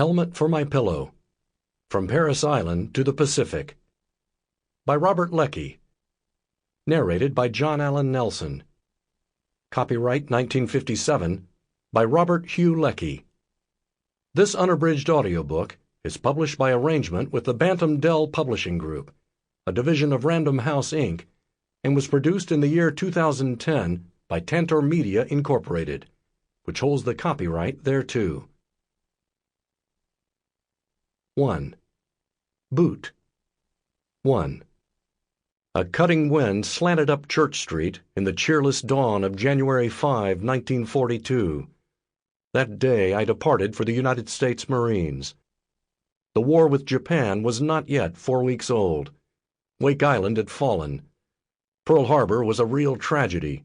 Helmet for My Pillow. From Parris Island to the Pacific. By Robert Leckie. Narrated by John Allen Nelson. Copyright 1957 by Robert Hugh Leckie. This unabridged audiobook is published by arrangement with the Bantam Dell Publishing Group, a division of Random House, Inc., and was produced in the year 2010 by Tantor Media, Incorporated, which holds the copyright thereto. 1. Boot. 1. A cutting wind slanted up Church Street in the cheerless dawn of January 5, 1942. That day I departed for the United States Marines. The war with Japan was not yet 4 weeks old. Wake Island had fallen. Pearl Harbor was a real tragedy,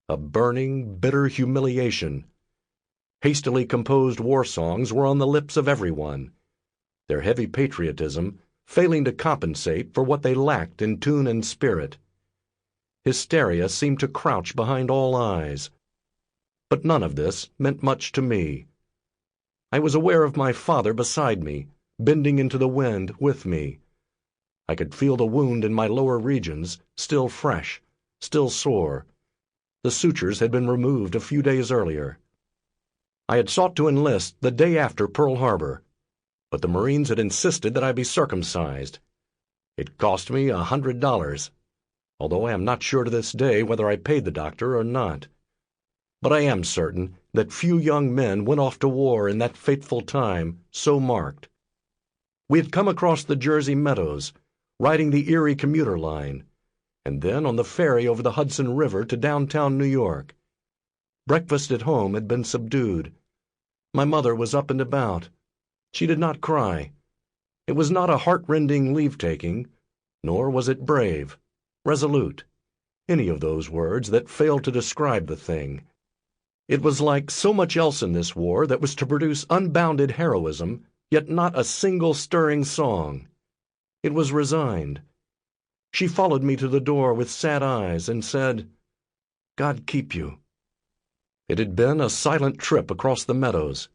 a burning, bitter humiliation. Hastily composed war songs were on the lips of everyone, their heavy patriotism failing to compensate for what they lacked in tune and spirit. Hysteria seemed to crouch behind all eyes. But none of this meant much to me. I was aware of my father beside me, bending into the wind with me. I could feel the wound in my lower regions, still fresh, still sore. The sutures had been removed a few days earlier. I had sought to enlist the day after Pearl Harbor, but the Marines had insisted that I be circumcised. It cost me $100, although I am not sure to this day whether I paid the doctor or not. But I am certain that few young men went off to war in that fateful time so marked. We had come across the Jersey meadows, riding the Erie commuter line, and then on the ferry over the Hudson River to downtown New York. Breakfast at home had been subdued. My mother was up and about. She did not cry. It was not a heart-rending leave-taking, nor was it brave, resolute, any of those words that failed to describe the thing. It was like so much else in this war that was to produce unbounded heroism, yet not a single stirring song. It was resigned. She followed me to the door with sad eyes and said, "God keep you." It had been a silent trip across the meadows,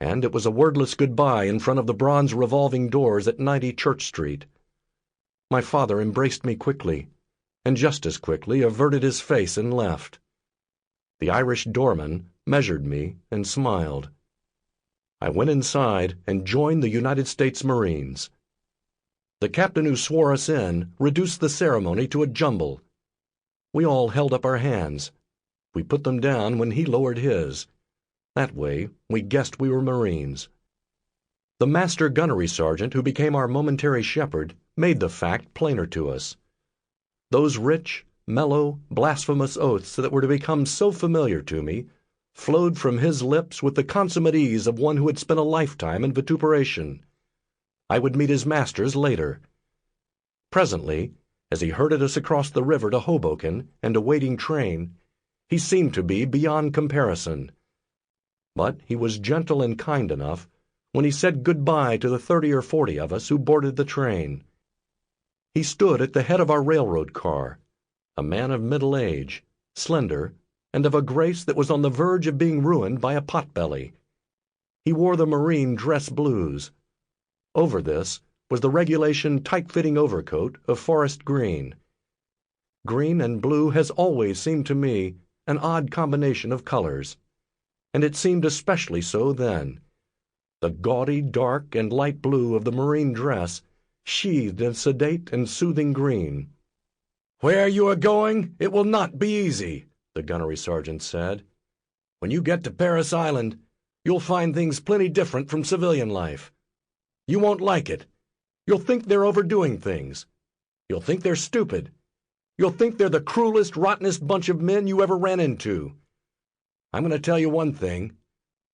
and it was a wordless goodbye in front of the bronze revolving doors at 90 Church Street. My father embraced me quickly, and just as quickly averted his face and left. The Irish doorman measured me and smiled. I went inside and joined the United States Marines. The captain who swore us in reduced the ceremony to a jumble. We all held up our hands. We put them down when he lowered his. That way, we guessed we were Marines. The master gunnery sergeant who became our momentary shepherd made the fact plainer to us. Those rich, mellow, blasphemous oaths that were to become so familiar to me flowed from his lips with the consummate ease of one who had spent a lifetime in vituperation. I would meet his masters later. Presently, as he herded us across the river to Hoboken and a waiting train, he seemed to be beyond comparison. But he was gentle and kind enough when he said good-bye to the 30 or 40 of us who boarded the train. He stood at the head of our railroad car, a man of middle age, slender, and of a grace that was on the verge of being ruined by a potbelly. He wore the Marine dress blues. Over this was the regulation tight-fitting overcoat of forest green. Green and blue has always seemed to me an odd combination of colors, and it seemed especially so then. The gaudy dark and light blue of the Marine dress sheathed in sedate and soothing green. "Where you are going, it will not be easy," the gunnery sergeant said. "When you get to Parris Island, you'll find things plenty different from civilian life. You won't like it. You'll think they're overdoing things. You'll think they're stupid. You'll think they're the cruelest, rottenest bunch of men you ever ran into. I'm going to tell you one thing.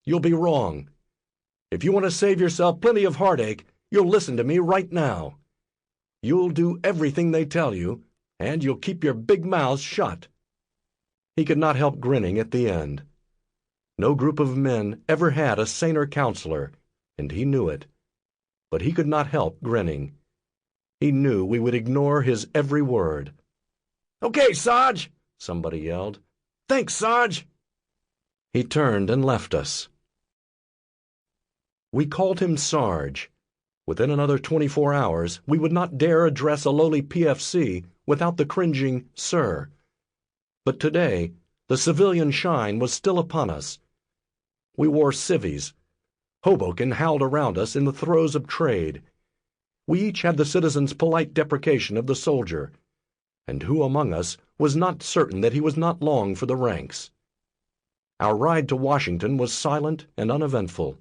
You'll be wrong. If you want to save yourself plenty of heartache, you'll listen to me right now. You'll do everything they tell you, and you'll keep your big mouths shut." He could not help grinning at the end. No group of men ever had a saner counselor, and he knew it. But he could not help grinning. He knew we would ignore his every word. "Okay, Sarge," somebody yelled. "Thanks, Sarge." He turned and left us. We called him Sarge. Within another 24 hours, we would not dare address a lowly PFC without the cringing "Sir." But today, the civilian shine was still upon us. We wore civvies. Hoboken howled around us in the throes of trade. We each had the citizen's polite deprecation of the soldier, and who among us was not certain that he was not long for the ranks? Our ride to Washington was silent and uneventful.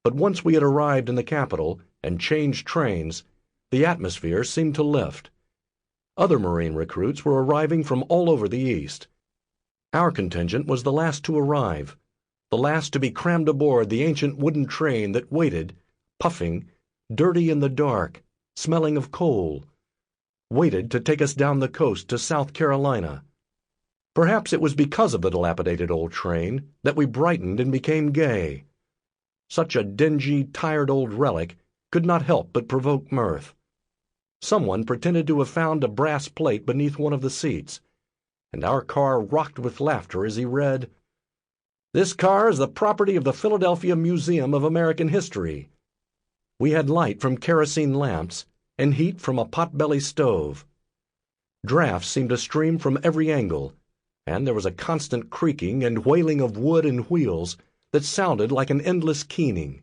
But once we had arrived in the capital and changed trains, the atmosphere seemed to lift. Other Marine recruits were arriving from all over the East. Our contingent was the last to arrive, the last to be crammed aboard the ancient wooden train that waited, puffing, dirty in the dark, smelling of coal, waited to take us down the coast to South Carolina. Perhaps it was because of the dilapidated old train that we brightened and became gay. Such a dingy, tired old relic could not help but provoke mirth. Someone pretended to have found a brass plate beneath one of the seats, and our car rocked with laughter as he read, "This car is the property of the Philadelphia Museum of American History." We had light from kerosene lamps and heat from a pot-belly stove. Drafts seemed to stream from every angle, and there was a constant creaking and wailing of wood and wheels that sounded like an endless keening.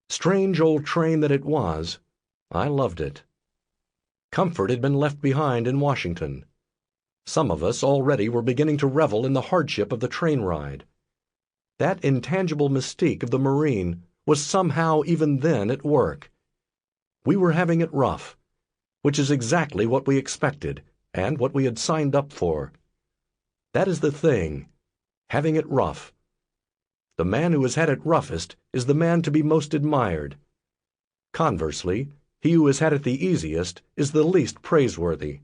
Strange old train that it was, I loved it. Comfort had been left behind in Washington. Some of us already were beginning to revel in the hardship of the train ride. That intangible mystique of the Marine was somehow even then at work. We were having it rough, which is exactly what we expected and what we had signed up for. That is the thing, having it rough. The man who has had it roughest is the man to be most admired. Conversely, he who has had it the easiest is the least praiseworthy.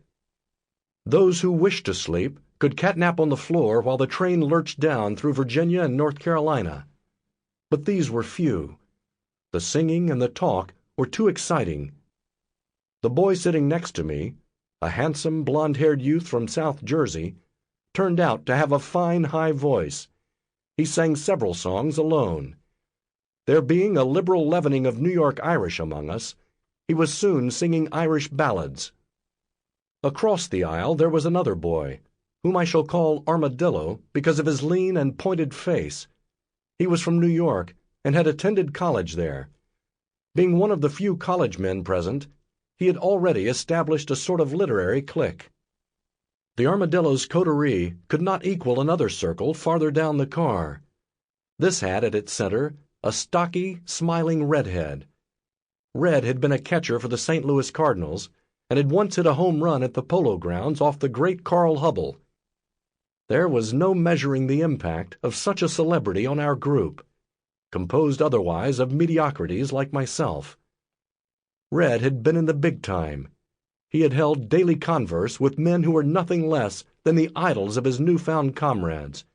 Those who wished to sleep could catnap on the floor while the train lurched down through Virginia and North Carolina. But these were few. The singing and the talk were too exciting. The boy sitting next to me, a handsome, blond-haired youth from South Jersey, turned out to have a fine, high voice. He sang several songs alone. There being a liberal leavening of New York Irish among us, he was soon singing Irish ballads. Across the aisle there was another boy, whom I shall call Armadillo because of his lean and pointed face. He was from New York and had attended college there. Being one of the few college men present, he had already established a sort of literary clique. The Armadillo's coterie could not equal another circle farther down the car. This had at its center a stocky, smiling redhead. Red had been a catcher for the St. Louis Cardinals and had once hit a home run at the Polo Grounds off the great Carl Hubbell. There was no measuring the impact of such a celebrity on our group, composed otherwise of mediocrities like myself. Red had been in the big time. He had held daily converse with men who were nothing less than the idols of his newfound comrades.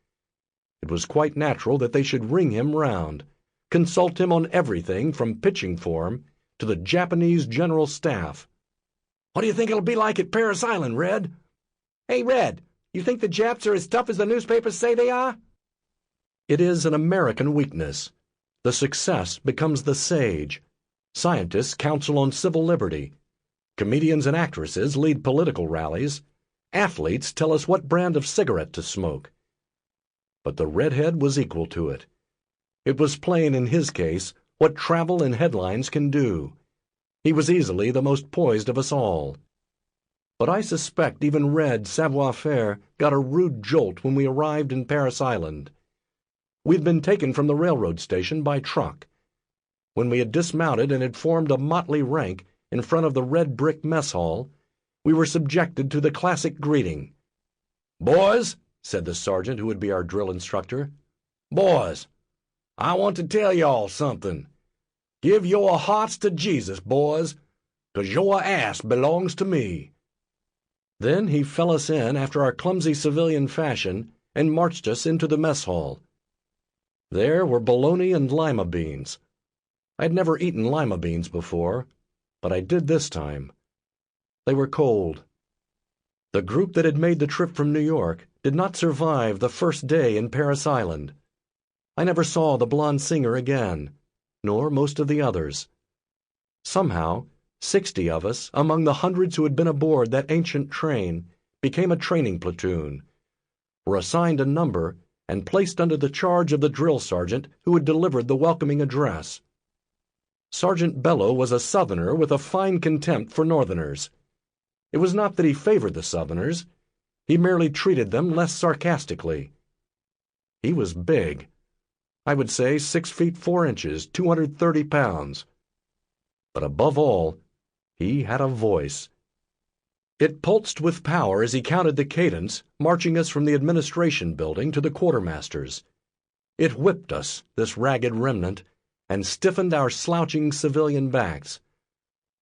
It was quite natural that they should ring him round, consult him on everything from pitching form to the Japanese general staff. "What do you think it'll be like at Parris Island, Red?" "Hey, Red, you think the Japs are as tough as the newspapers say they are?" It is an American weakness. The success becomes the sage. Scientists counsel on civil liberty. Comedians and actresses lead political rallies. Athletes tell us what brand of cigarette to smoke. But the redhead was equal to it. It was plain in his case what travel and headlines can do. He was easily the most poised of us all. But I suspect even Red savoir-faire got a rude jolt when we arrived in Parris Island. We'd been taken from the railroad station by truck. When we had dismounted and had formed a motley rank in front of the red brick mess hall, we were subjected to the classic greeting. "Boys," said the sergeant who would be our drill instructor, "boys, I want to tell y'all something. Give your hearts to Jesus, boys, 'cause your ass belongs to me." Then he fell us in after our clumsy civilian fashion and marched us into the mess hall. There were bologna and lima beans. I'd never eaten lima beans before, but I did this time. They were cold. The group that had made the trip from New York did not survive the first day in Parris Island. I never saw the blonde singer again, nor most of the others. Somehow, 60 of us, among the hundreds who had been aboard that ancient train, became a training platoon, were assigned a number, and placed under the charge of the drill sergeant who had delivered the welcoming address. Sergeant Bello was a Southerner with a fine contempt for Northerners. It was not that he favored the Southerners. He merely treated them less sarcastically. He was big. I would say 6 feet 4 inches, 230 pounds. But above all, he had a voice. It pulsed with power as he counted the cadence, marching us from the administration building to the quartermaster's. It whipped us, this ragged remnant, and stiffened our slouching civilian backs.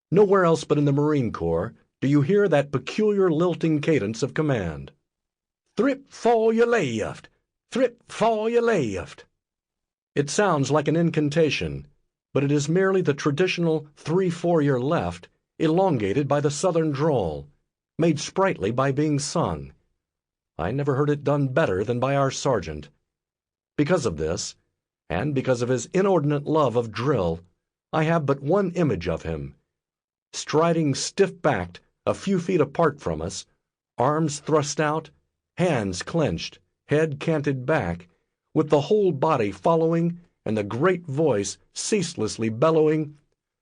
Nowhere else but in the Marine Corps do you hear that peculiar lilting cadence of command. Thrip for your left! Thrip for your left! It sounds like an incantation, but it is merely the traditional 3 for your left, elongated by the Southern drawl, made sprightly by being sung. I never heard it done better than by our sergeant. Because of this, and because of his inordinate love of drill, I have but one image of him. Striding stiff-backed, a few feet apart from us, arms thrust out, hands clenched, head canted back, with the whole body following and the great voice ceaselessly bellowing,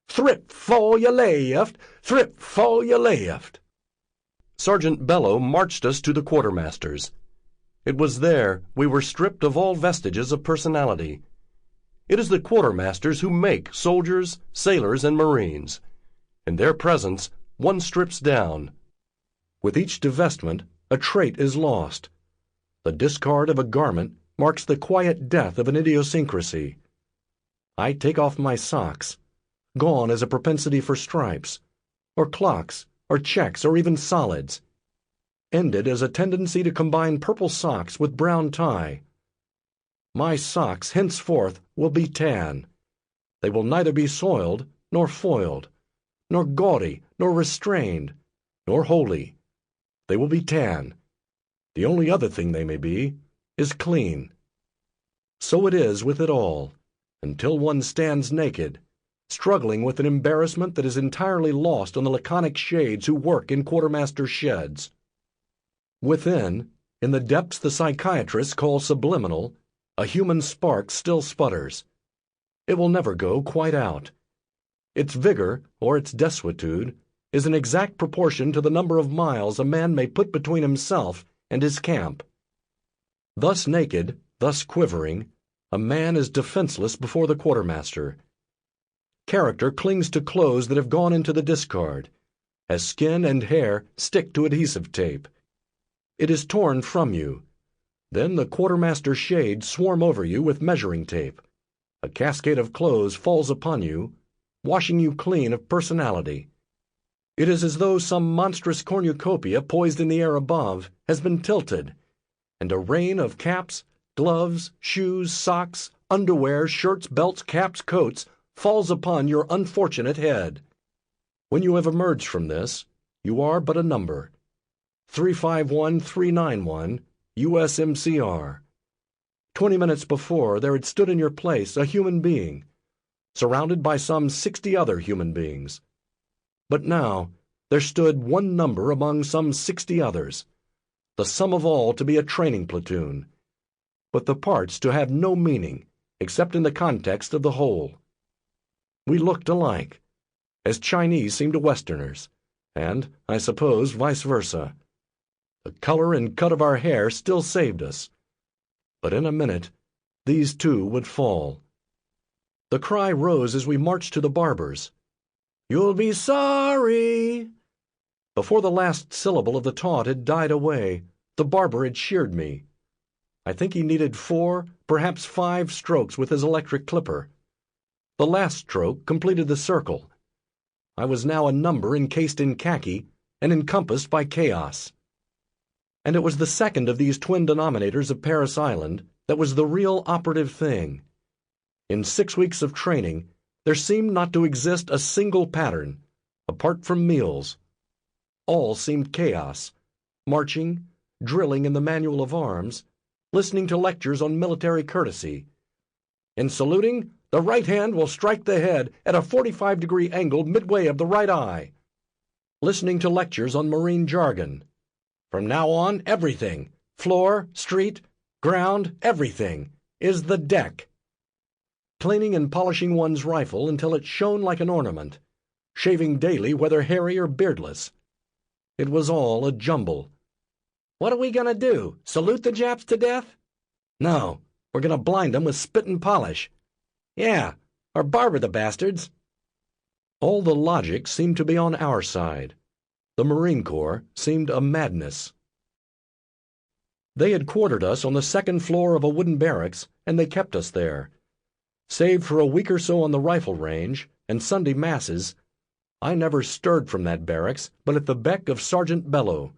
"Thrip for your left! Thrip for your left!" Sergeant Bello marched us to the quartermaster's. It was there we were stripped of all vestiges of personality. It is the quartermasters who make soldiers, sailors, and Marines. In their presence, one strips down. With each divestment, a trait is lost. The discard of a garment marks the quiet death of an idiosyncrasy. I take off my socks. Gone is a propensity for stripes, or clocks, or checks, or even solids. Ended is a tendency to combine purple socks with brown tie. My socks henceforth will be tan. They will neither be soiled, nor foiled, nor gaudy, nor restrained, nor holy. They will be tan. The only other thing they may be is clean. So it is with it all, until one stands naked, struggling with an embarrassment that is entirely lost on the laconic shades who work in quartermaster sheds. Within, in the depths the psychiatrists call subliminal, a human spark still sputters. It will never go quite out. Its vigor, or its desuetude, is in exact proportion to the number of miles a man may put between himself and his camp. Thus naked, thus quivering, a man is defenseless before the quartermaster. Character clings to clothes that have gone into the discard, as skin and hair stick to adhesive tape. It is torn from you. Then the quartermaster shades swarm over you with measuring tape. A cascade of clothes falls upon you, washing you clean of personality. It is as though some monstrous cornucopia poised in the air above has been tilted, and a rain of caps, gloves, shoes, socks, underwear, shirts, belts, caps, coats falls upon your unfortunate head. When you have emerged from this, you are but a number. 351391, USMCR. 20 minutes before, there had stood in your place a human being, surrounded by some 60 other human beings. But now, there stood one number among some 60 others, the sum of all to be a training platoon, but the parts to have no meaning except in the context of the whole. We looked alike, as Chinese seem to Westerners, and, I suppose, vice versa. The color and cut of our hair still saved us. But in a minute, these too would fall. The cry rose as we marched to the barber's. "You'll be sorry!" Before the last syllable of the taunt had died away, the barber had sheared me. I think he needed 4, perhaps 5 strokes with his electric clipper. The last stroke completed the circle. I was now a number encased in khaki and encompassed by chaos. And it was the second of these twin denominators of Parris Island that was the real operative thing. In 6 weeks of training, there seemed not to exist a single pattern, apart from meals. All seemed chaos, marching, drilling in the manual of arms, listening to lectures on military courtesy. In saluting, The right hand will strike the head at a 45-degree angle midway of the right eye. Listening to lectures on marine jargon. From now on, everything, floor, street, ground, everything, is the deck. Cleaning and polishing one's rifle until it shone like an ornament. Shaving daily, whether hairy or beardless. It was all a jumble. What are we going to do, salute the Japs to death? No, we're going to blind them with spit and polish. Yeah, or barber the bastards. All the logic seemed to be on our side. The Marine Corps seemed a madness. They had quartered us on the second floor of a wooden barracks, and they kept us there. Save for a week or so on the rifle range and Sunday masses, I never stirred from that barracks but at the beck of Sergeant Bellew.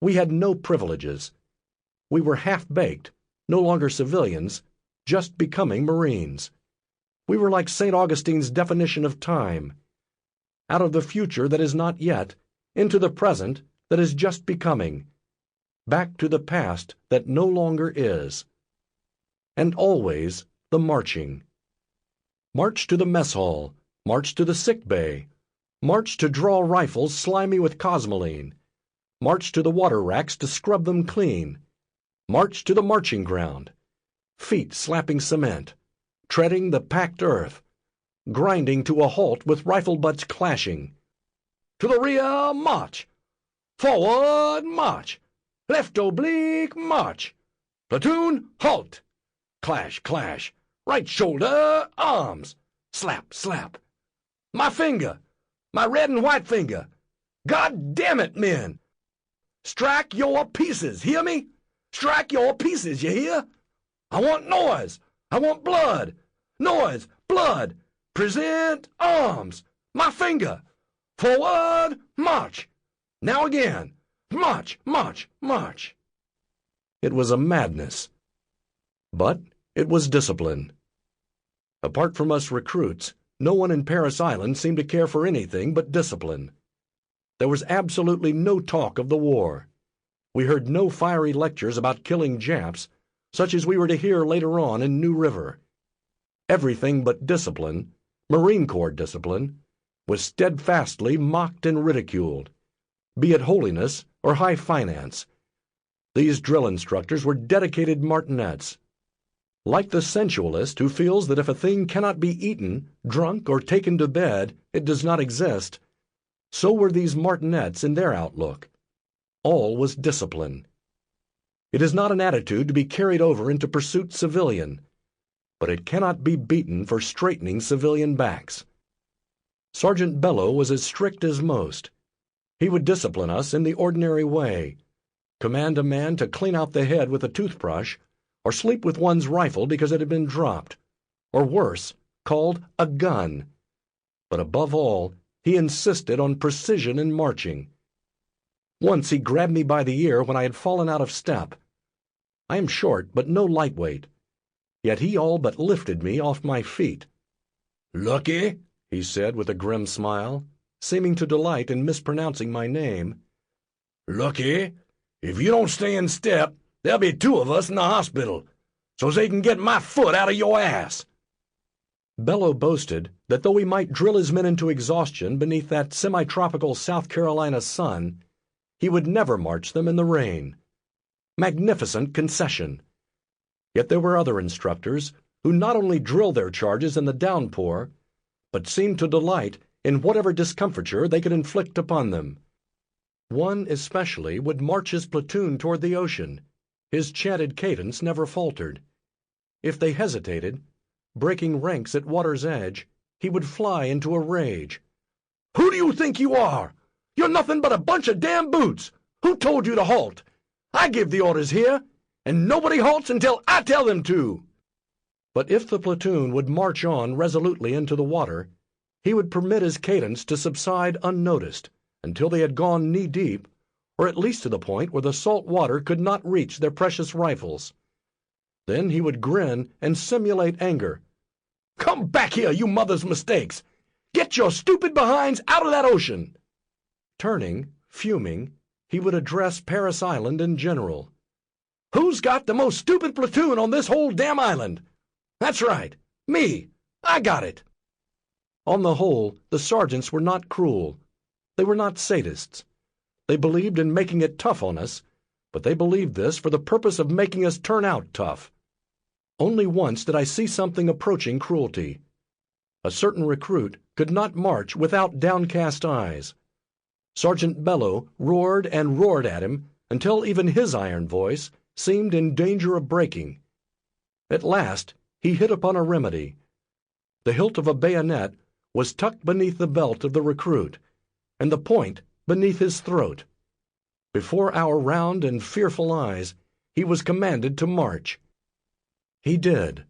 We had no privileges. We were half-baked, no longer civilians, just becoming Marines. We were like St. Augustine's definition of time. Out of the future that is not yet, into the present that is just becoming, back to the past that no longer is. And always the marching. March to the mess hall, march to the sick bay, march to draw rifles slimy with cosmoline, march to the water racks to scrub them clean, march to the marching ground, feet slapping cement, treading the packed earth, grinding to a halt with rifle butts clashing. To the rear, march! Forward, march! Left oblique, march! Platoon, halt! Clash, clash! Right shoulder, arms! Slap, slap! My finger! My red and white finger! God damn it, men! Strike your pieces, hear me? Strike your pieces, you hear? I want noise! I want blood! Noise, blood! Present arms! My finger! Forward, march! Now again! March, march, march! It was a madness. But it was discipline. Apart from us recruits, no one in Parris Island seemed to care for anything but discipline. There was absolutely no talk of the war. We heard no fiery lectures about killing Japs, such as we were to hear later on in New River. Everything but discipline, Marine Corps discipline, was steadfastly mocked and ridiculed, be it holiness or high finance. These drill instructors were dedicated martinets. Like the sensualist who feels that if a thing cannot be eaten, drunk, or taken to bed, it does not exist, so were these martinets in their outlook. All was discipline. It is not an attitude to be carried over into pursuit civilian, but it cannot be beaten for straightening civilian backs. Sergeant Bellew was as strict as most. He would discipline us in the ordinary way, command a man to clean out the head with a toothbrush, or sleep with one's rifle because it had been dropped, or worse, called a gun. But above all, he insisted on precision in marching. Once he grabbed me by the ear when I had fallen out of step. I am short, but no lightweight. Yet he all but lifted me off my feet. "Leckie," he said with a grim smile, seeming to delight in mispronouncing my name. "Leckie, if you don't stay in step, there'll be two of us in the hospital, so they can get my foot out of your ass." Bellew boasted that though he might drill his men into exhaustion beneath that semi-tropical South Carolina sun, he would never march them in the rain. Magnificent concession. Yet there were other instructors who not only drilled their charges in the downpour, but seemed to delight in whatever discomfiture they could inflict upon them. One especially would march his platoon toward the ocean. His chanted cadence never faltered. If they hesitated, breaking ranks at water's edge, he would fly into a rage. "Who do you think you are? You're nothing but a bunch of damn boots! Who told you to halt? I give the orders here, and nobody halts until I tell them to." But if the platoon would march on resolutely into the water, he would permit his cadence to subside unnoticed until they had gone knee-deep, or at least to the point where the salt water could not reach their precious rifles. Then he would grin and simulate anger. "Come back here, you mother's mistakes! Get your stupid behinds out of that ocean!" Turning, fuming, he would address Parris Island in general. "Who's got the most stupid platoon on this whole damn island? That's right, me, I got it!" On the whole, the sergeants were not cruel. They were not sadists. They believed in making it tough on us, but they believed this for the purpose of making us turn out tough. Only once did I see something approaching cruelty. A certain recruit could not march without downcast eyes. Sergeant Belleau roared and roared at him until even his iron voice seemed in danger of breaking. At last he hit upon a remedy. The hilt of a bayonet was tucked beneath the belt of the recruit, and the point beneath his throat. Before our round and fearful eyes, he was commanded to march. He did.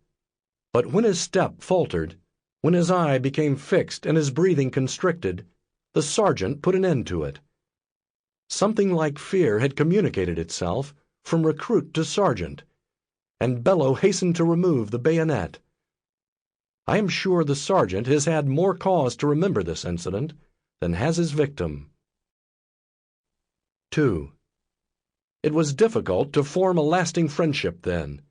But when his step faltered, when his eye became fixed and his breathing constricted, the sergeant put an end to it. Something like fear had communicated itself from recruit to sergeant, and Belleau hastened to remove the bayonet. I am sure the sergeant has had more cause to remember this incident than has his victim. 2. It was difficult to form a lasting friendship then.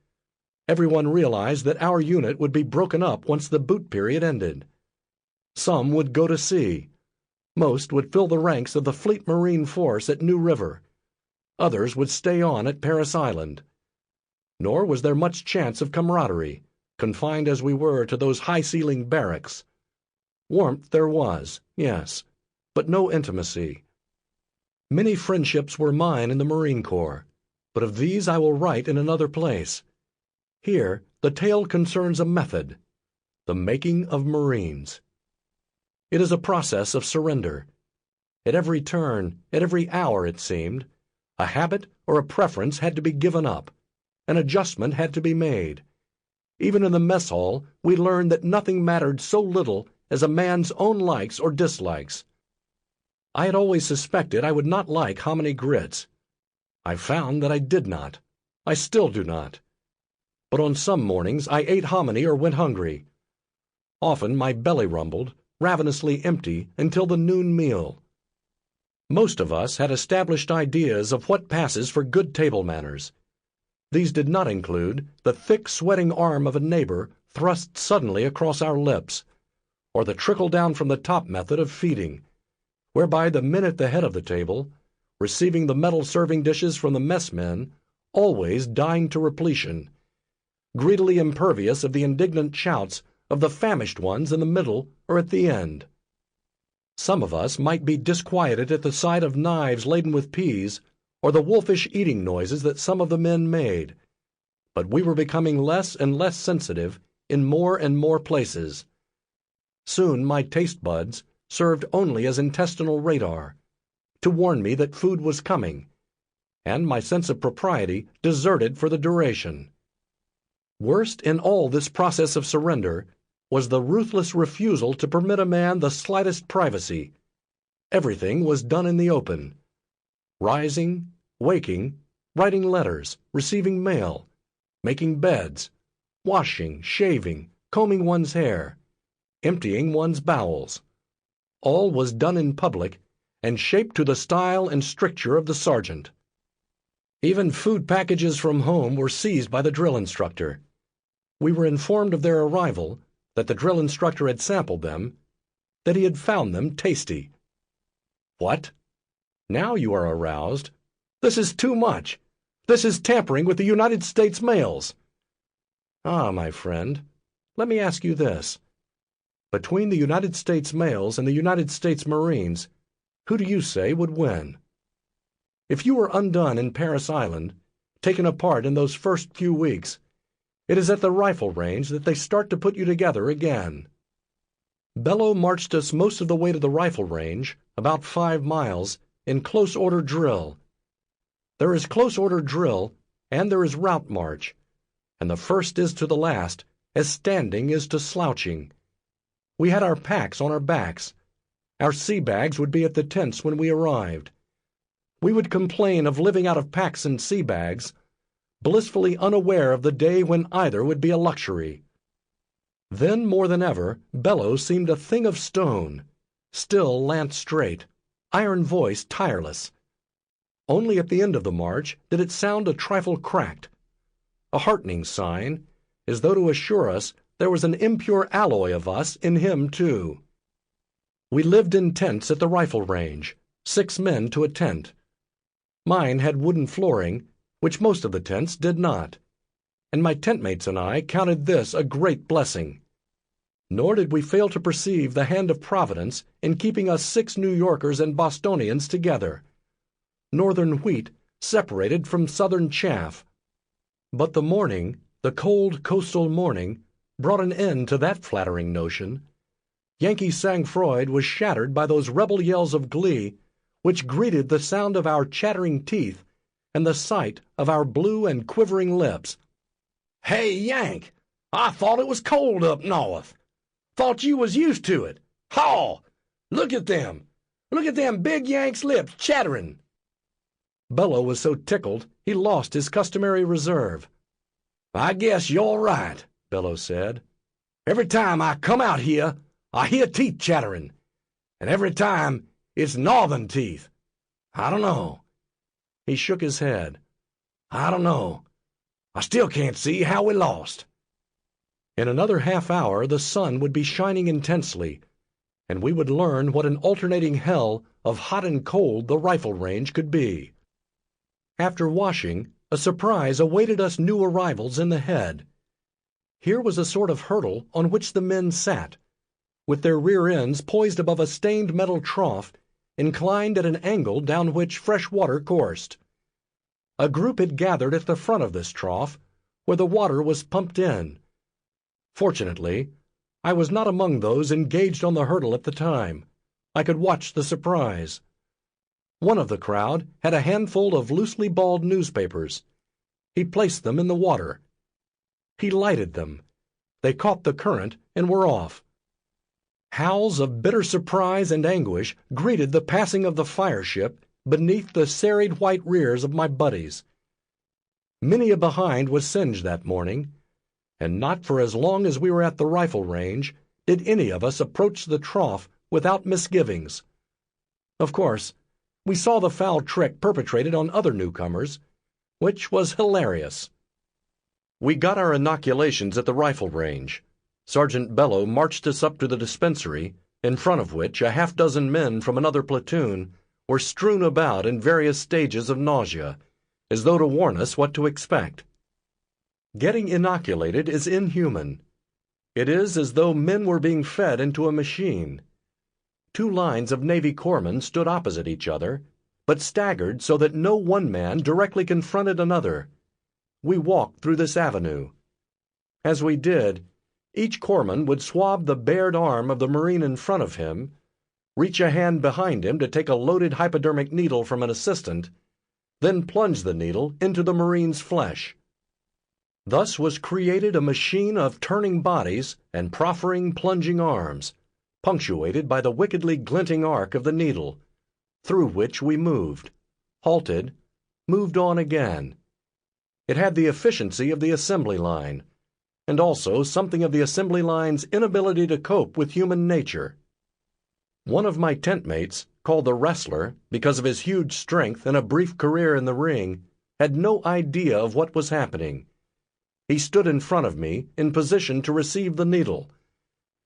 Everyone realized that our unit would be broken up once the boot period ended. Some would go to sea. Most would fill the ranks of the Fleet Marine Force at New River. Others would stay on at Parris Island. Nor was there much chance of camaraderie, confined as we were to those high-ceiling barracks. Warmth there was, yes, but no intimacy. Many friendships were mine in the Marine Corps, but of these I will write in another place. Here the tale concerns a method, the making of Marines. It is a process of surrender. At every turn, at every hour, it seemed, a habit or a preference had to be given up. An adjustment had to be made. Even in the mess hall, we learned that nothing mattered so little as a man's own likes or dislikes. I had always suspected I would not like hominy grits. I found that I did not. I still do not. But on some mornings I ate hominy or went hungry. Often my belly rumbled, ravenously empty until the noon meal. Most of us had established ideas of what passes for good table manners. These did not include the thick, sweating arm of a neighbor thrust suddenly across our lips, or the trickle-down-from-the-top method of feeding, whereby the men at the head of the table, receiving the metal serving dishes from the messmen, always dined to repletion, greedily impervious of the indignant shouts of the famished ones in the middle or at the end. Some of us might be disquieted at the sight of knives laden with peas, or the wolfish eating noises that some of the men made, but we were becoming less and less sensitive in more and more places. Soon my taste buds served only as intestinal radar, to warn me that food was coming, and my sense of propriety deserted for the duration. Worst in all this process of surrender was the ruthless refusal to permit a man the slightest privacy. Everything was done in the open. Rising, waking, writing letters, receiving mail, making beds, washing, shaving, combing one's hair, emptying one's bowels. All was done in public and shaped to the style and stricture of the sergeant. Even food packages from home were seized by the drill instructor. We were informed of their arrival, that the drill instructor had sampled them, that he had found them tasty. What? Now you are aroused. This is too much. This is tampering with the United States mails. Ah, my friend, let me ask you this. Between the United States mails and the United States Marines, who do you say would win? If you were undone in Parris Island, taken apart in those first few weeks, it is at the rifle range that they start to put you together again. Belleau marched us most of the way to the rifle range, about 5 miles, in close-order drill. There is close-order drill, and there is route march, and the first is to the last, as standing is to slouching. We had our packs on our backs. Our sea bags would be at the tents when we arrived. We would complain of living out of packs and sea bags, blissfully unaware of the day when either would be a luxury. Then, more than ever, Belleau seemed a thing of stone, still lance straight, iron voice tireless. Only at the end of the march did it sound a trifle cracked, a heartening sign, as though to assure us there was an impure alloy of us in him, too. We lived in tents at the rifle range, 6 men to a tent. Mine had wooden flooring, which most of the tents did not, and my tentmates and I counted this a great blessing. Nor did we fail to perceive the hand of Providence in keeping us 6 New Yorkers and Bostonians together, northern wheat separated from southern chaff. But the cold coastal morning, brought an end to that flattering notion. Yankee sang-froid was shattered by those rebel yells of glee which greeted the sound of our chattering teeth and the sight of our blue and quivering lips. "Hey, Yank, I thought it was cold up north. Thought you was used to it. Haw! Look at them! Look at them big Yanks' lips chattering!" Bello was so tickled he lost his customary reserve. "I guess you're right," Bello said. "Every time I come out here, I hear teeth chattering, and every time it's northern teeth. I don't know." He shook his head. "I don't know. I still can't see how we lost." In another half hour the sun would be shining intensely, and we would learn what an alternating hell of hot and cold the rifle range could be. After washing, a surprise awaited us new arrivals in the head. Here was a sort of hurdle on which the men sat, with their rear ends poised above a stained metal trough inclined at an angle down which fresh water coursed. A group had gathered at the front of this trough, where the water was pumped in. Fortunately, I was not among those engaged on the hurdle at the time. I could watch the surprise. One of the crowd had a handful of loosely balled newspapers. He placed them in the water. He lighted them. They caught the current and were off. Howls of bitter surprise and anguish greeted the passing of the fire ship beneath the serried white rears of my buddies. Many a behind was singed that morning, and not for as long as we were at the rifle range did any of us approach the trough without misgivings. Of course, we saw the foul trick perpetrated on other newcomers, which was hilarious. We got our inoculations at the rifle range. Sergeant Bello marched us up to the dispensary, in front of which a half-dozen men from another platoon were strewn about in various stages of nausea, as though to warn us what to expect. Getting inoculated is inhuman. It is as though men were being fed into a machine. 2 lines of Navy corpsmen stood opposite each other, but staggered so that no one man directly confronted another. We walked through this avenue. As we did, each corpsman would swab the bared arm of the Marine in front of him, reach a hand behind him to take a loaded hypodermic needle from an assistant, then plunge the needle into the Marine's flesh. Thus was created a machine of turning bodies and proffering, plunging arms, punctuated by the wickedly glinting arc of the needle, through which we moved, halted, moved on again. It had the efficiency of the assembly line, and also something of the assembly line's inability to cope with human nature. One of my tentmates, called the Wrestler because of his huge strength and a brief career in the ring, had no idea of what was happening. He stood in front of me, in position to receive the needle,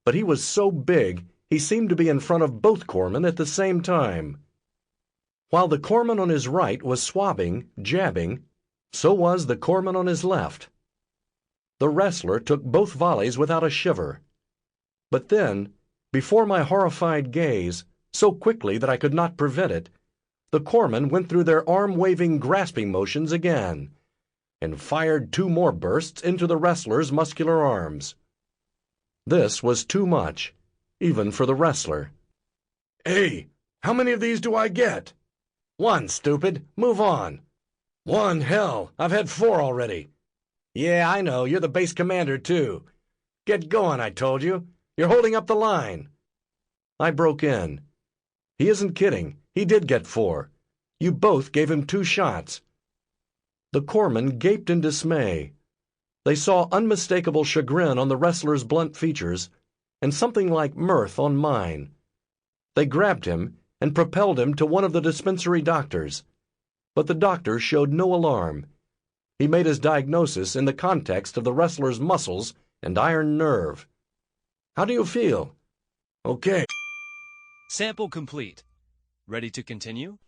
but he was so big he seemed to be in front of both corpsmen at the same time. While the corpsman on his right was swabbing, jabbing, so was the corpsman on his left. The Wrestler took both volleys without a shiver. But then, before my horrified gaze, so quickly that I could not prevent it, the corpsmen went through their arm-waving grasping motions again, and fired 2 more bursts into the Wrestler's muscular arms. This was too much, even for the Wrestler. "Hey, how many of these do I get?" "1, stupid. Move on." "1, hell, I've had 4 already." "Yeah, I know, you're the base commander, too. Get going, I told you. You're holding up the line." I broke in. "He isn't kidding. He did get 4. You both gave him 2 shots." The corpsmen gaped in dismay. They saw unmistakable chagrin on the Wrestler's blunt features, and something like mirth on mine. They grabbed him and propelled him to one of the dispensary doctors. But the doctor showed no alarm. He made his diagnosis in the context of the Wrestler's muscles and iron nerve. How do you feel? Okay. Sample complete. Ready to continue?